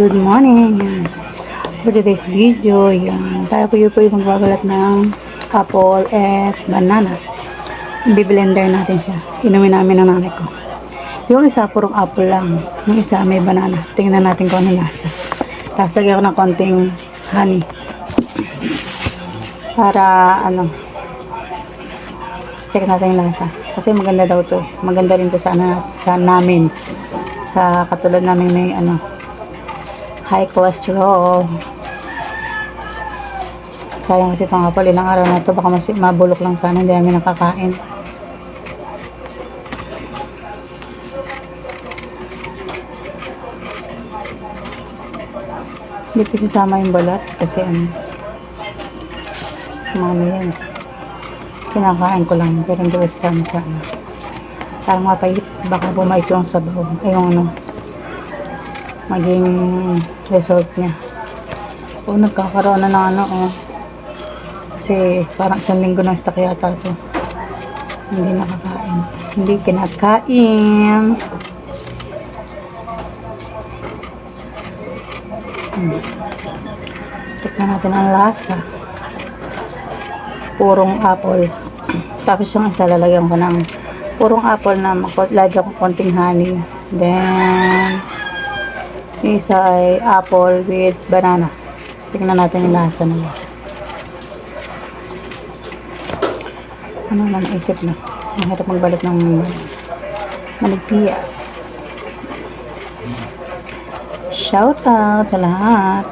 Good morning. For today's video, yan. Tayo po yung magbabalat ng apple at banana. Biblender natin siya. Inumin namin ng nanay ko. Yung isa, purong apple lang. Yung isa, may banana. Tingnan natin kung ano lasa. Tapos lagyan ko ng konting honey. Para, check natin yung lasa. Kasi maganda daw to. Maganda rin to sa namin. Sa katulad namin may, high cholesterol. Sayang kasi itong apple, ilang araw na ito, baka mabulok lang sana, hindi namin nakakain. Hindi ko sisama yung balat kasi yan. Kinakain ko lang, pero hindi ko sisama sa parang mapahit, baka bumait yung sabaw, maging result niya. O nagkakaroon na ng kasi parang isang linggo ng stock yata ito. Hindi nakakain. Hindi kinakain. Tignan natin ang lasa. Purong apple. Tapos yung isa lalagyan ko ng purong apple na lagyan ko konting honey. Then yung isa ay apple with banana. Tingnan natin yung lasa nila. Ano na naisip na? Mahirap magbalik ng maligpiyas. Shout out sa lahat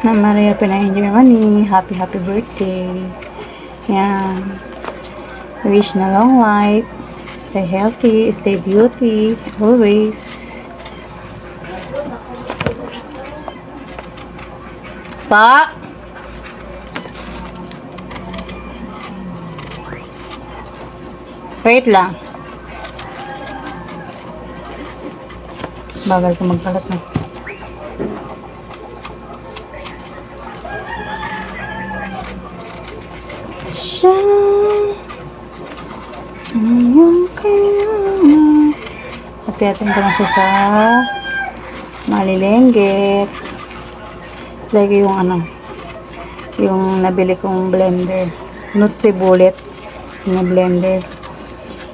na Maria pina-enjoy money. Happy birthday. Yan. Wish na long life. Stay healthy. Stay beauty. Always. Pa! Wait lang. Bagal ko magkalat na. Siya yung kaya. Hati-hatin ko na siya sa malilenggit. Lagi yung nabili kong blender, Nutribullet na blender.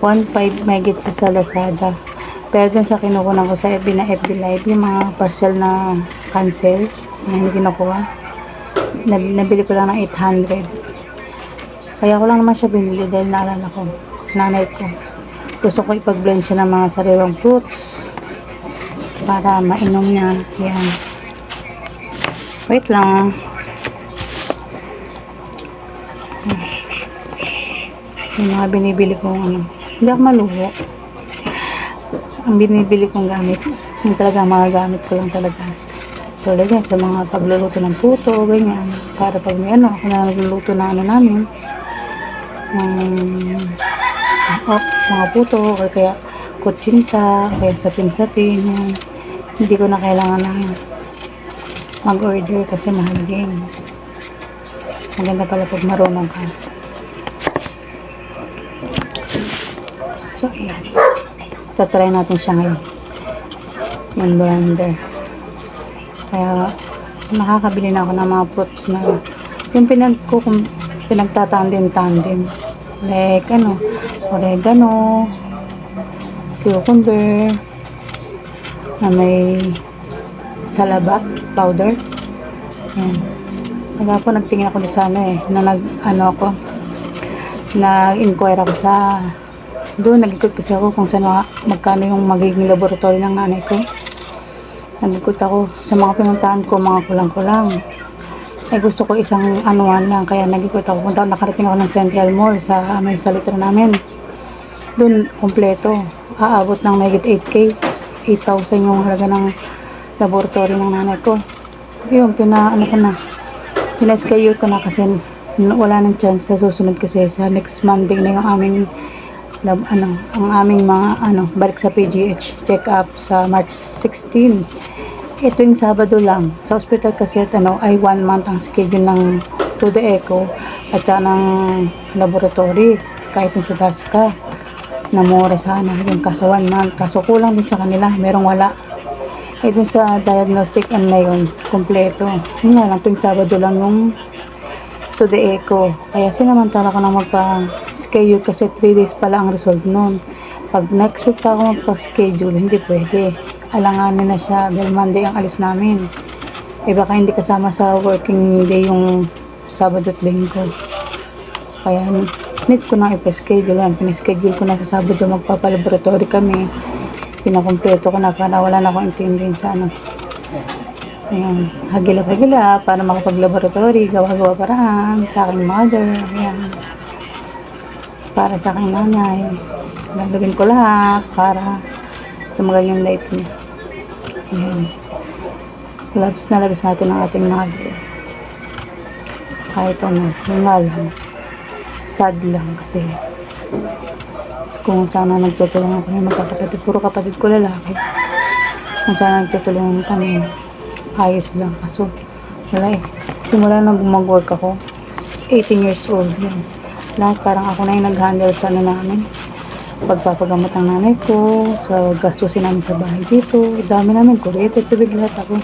1.5 megit siya sa Lazada. Pero dun sa kinukunan ko sa FB na FB Live, yung mga parcel na cancel na hindi kinukuha, nabili ko lang ng 800. Kaya ko lang naman siya binili dahil naalala ko, nanay ko, gusto ko ipag-blend siya ng mga sariwang fruits para mainom niya. Yan. Wait lang. Yung mga binibili kong hindi ako maluho. Ang binibili kong gamit, yung talaga mga gamit ko lang talaga. Tulad yan sa mga pagluluto ng puto, ganyan. Para pag may ako na nagluluto na namin, mga puto, o kaya kutsinta, o kaya sapin-sapin, yan. Hindi ko na kailangan ng mag-order kasi mahal din. Maganda pala pag marunong ka. So, ayan. Tatry natin siya ngayon. Yung blender. Kaya, nakakabili na ako ng mga fruits na yung pinagtatandem-tandem. Like, oregano, cucumber, na may salabat powder. Ayan. Kaya po nagtingin ako sa nag-inquire ako sa doon, nag-ikot kasi ako kung saan magkano yung magiging laboratory ng nanay ko. Nag-ikot ako sa mga pinuntahan ko, mga kulang-kulang. Gusto ko isang anuan lang, kaya nag-ikot ako. Nakarating ako ng Central Mall sa litro namin. Doon, kompleto. Aabot ng mahigit 8K. 8,000 yung halaga ng laboratory ng nanay ko. Yun, pina-schedule ko na kasi wala nang chance sa susunod kasi sa next Monday na yung aming ang aming mga balik sa PGH check up sa March 16. Ito yung Sabado lang sa hospital kasi at ay 1 month ang schedule ng to the echo at saka ng laboratory kahit yung sa DASCA na mura sana yung kaso 1 month kaso kulang din sa kanila merong wala dun sa diagnostic na yun kompleto yun nga lang tuwing Sabado lang yung to the echo. Kaya sinamantala ko na magpa-schedule kasi 3 days pala ang result nun. Pag next week pa ako magpa-schedule, hindi pwede. Alanganin na siya dahil Monday ang alis namin. Baka hindi kasama sa working day yung Sabado at Linggo. Kaya need ko na ipa-schedule yan. Pinaschedule ko na sa Sabado magpapalaboratory kami. Pinakompleto ko na para wala na akong intindihin sa Ayan, hagilap-hagilap para makapag-laboratory, gawa-gawa paraan sa aking mother, ayan. Para sa aking nanay, gagawin ko lahat para tumagal yung life niya. Ayan. Labs na labs natin ang ating mother. Kahit yun nga lang, sad lang kasi kung sana nagtutulungan kami magkakapatid, puro kapatid ko lalaki. Kung sana nagtutulungan kami, ayos lang. Kaso, wala simula na mag-work ako, 18 years old yun. Lahat parang ako na yung nag-handle sa namin. Pagpapagamot ng nanay ko, sa gastusin namin sa bahay dito. Dami namin, kuryente, tubig, lahat ako.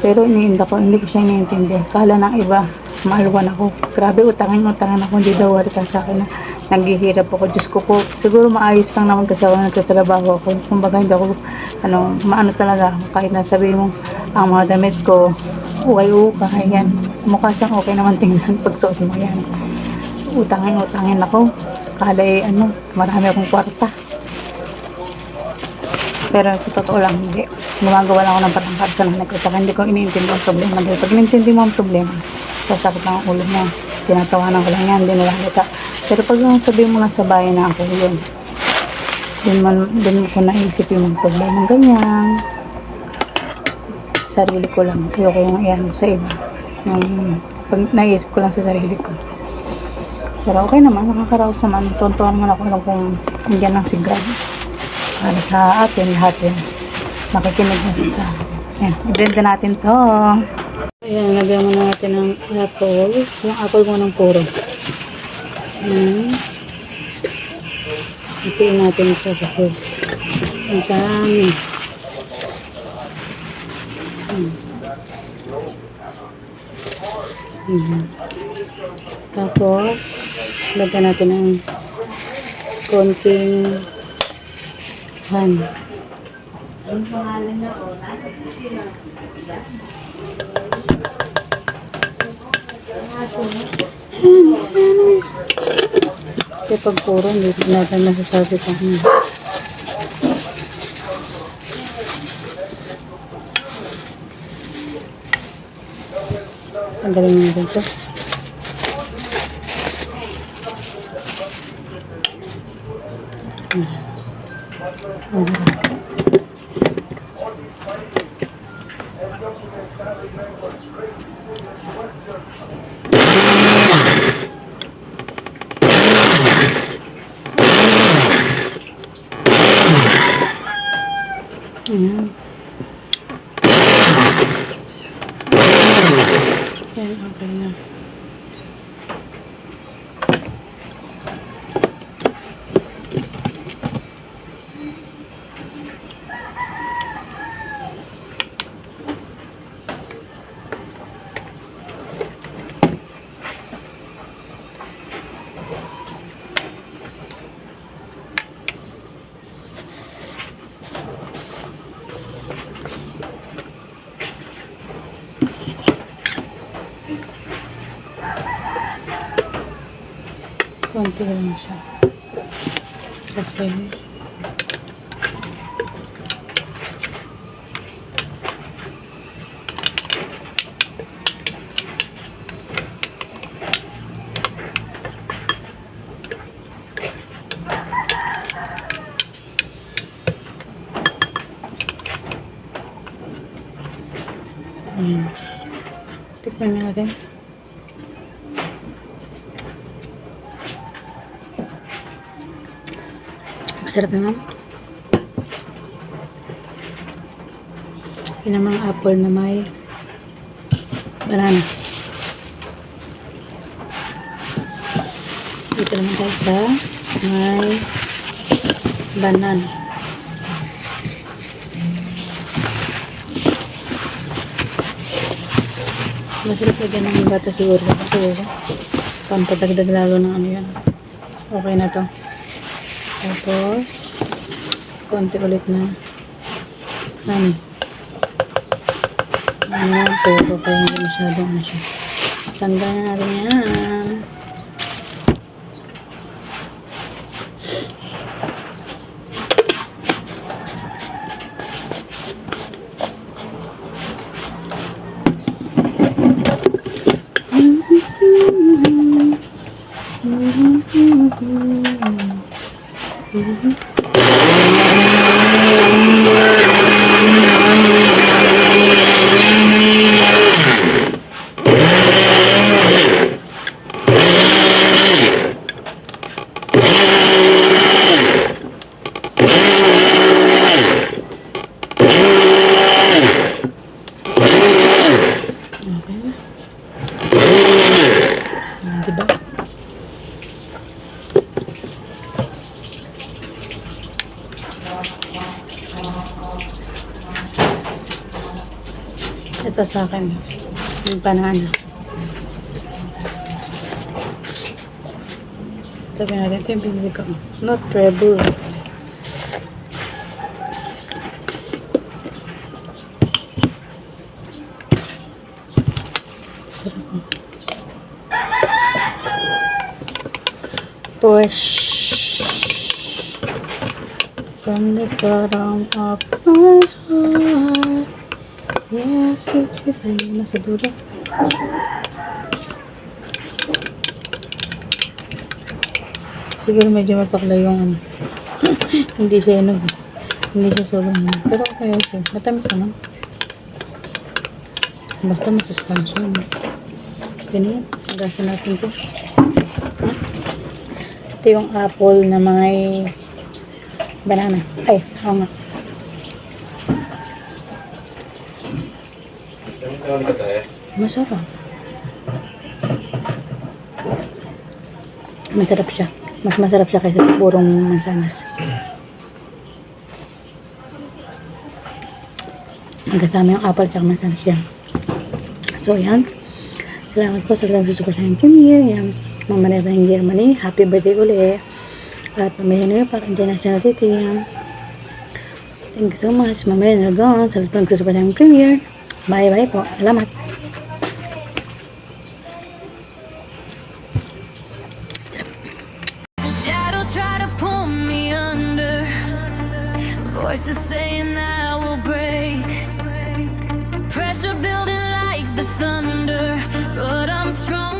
Pero hindi ko siya iniintindi. Kala ng iba, maalwan ako. Grabe, utangin ako. Hindi daw warita sa akin na naghihirap ako. Diyos ko po, siguro maayos lang naman kasi ako nagtatrabaho ako. Kumbaga hindi ako, maano talaga ako. Kahit nasabi mo, ang mga damit ko, ukay-ukay, yan. Mukha siyang okay naman tingnan pag suot mo yan. Utangin ako. Kala marami akong kwarta. Pero sa totoo lang, hindi. Gumagawa lang ako ng parang para sa nanay ko. Saka hindi ko iniintindi ang problema. Dahil pag iniintindi mo ang problema, sasakit lang ang ulo mo. Tinatawanan ko lang yan, hindi nalalita. Pero pag sabihin mo na sa bahay na ako, yun. Doon ko naisip yung problema ganyan. Sarili ko lang. Ayoko yung iyan sa iba. Pag naisip ko lang sa sarili ko. Pero okay naman, nakakaraos naman. Tontuan naman ako lang kung hindi lang si God. Para sa atin, lahat yun. Makikinig na sa akin. Ayan, i-blend na natin to. Ayan, lagyan muna natin ng apple. Yung apple mo ng puro. Ipiin natin ito kasi ang dami. Tapos, lagyan natin ng konting Han. Ang pangalan na o, nasa sila. Kasi pag puro, hindi natin nasasabi pa. Tanggalin mo natin ito. Ayan. Ayan, okay na. Konti lang siya. Kasi tikman na natin. Masarap naman. Yun ang mga apple na may banana. Dito naman tayo sa may banana. Masarap lagyan ng bata siguro. Siguro. Pampadagdag lalo ng ano yan. Okay na to. Tapos, konti ulit na ano. Ano, pero kaya hindi masyadong ano siya. Tanda na natin yan. Diba? Ito sa akin yung banana. Sabi natin ito yung pinili ko. Not treble. Fresh from the bottom of my heart. Yes, it is. Ayun na sa dulo. Siguro medyo mapakla yung ano. Hindi siya inog. Hindi siya sobrang inog. Pero okay siya. Matamis naman. Basta masustansya. Ganyan. Agasan natin ito. Ito yung apple na may banana. Ay, oo nga. Masarap. Masarap siya. Mas masarap siya kaysa sa purong mansanas. Magkasama yung apple tsaka mansanas siya. So, yan. Salamat po sa nagsusupport sa aking premiere. Yan. Mama Neta ng Germany. Happy birthday uli. At pamilya na yun para international dating. Thank you so much. Mama Neta Nagon. Salamat po nagsusupport sa aking premiere. Bye-bye po. Salamat. Shadows try to pull me under. Voices saying I will break. Pressure building like the thunder. But I'm strong.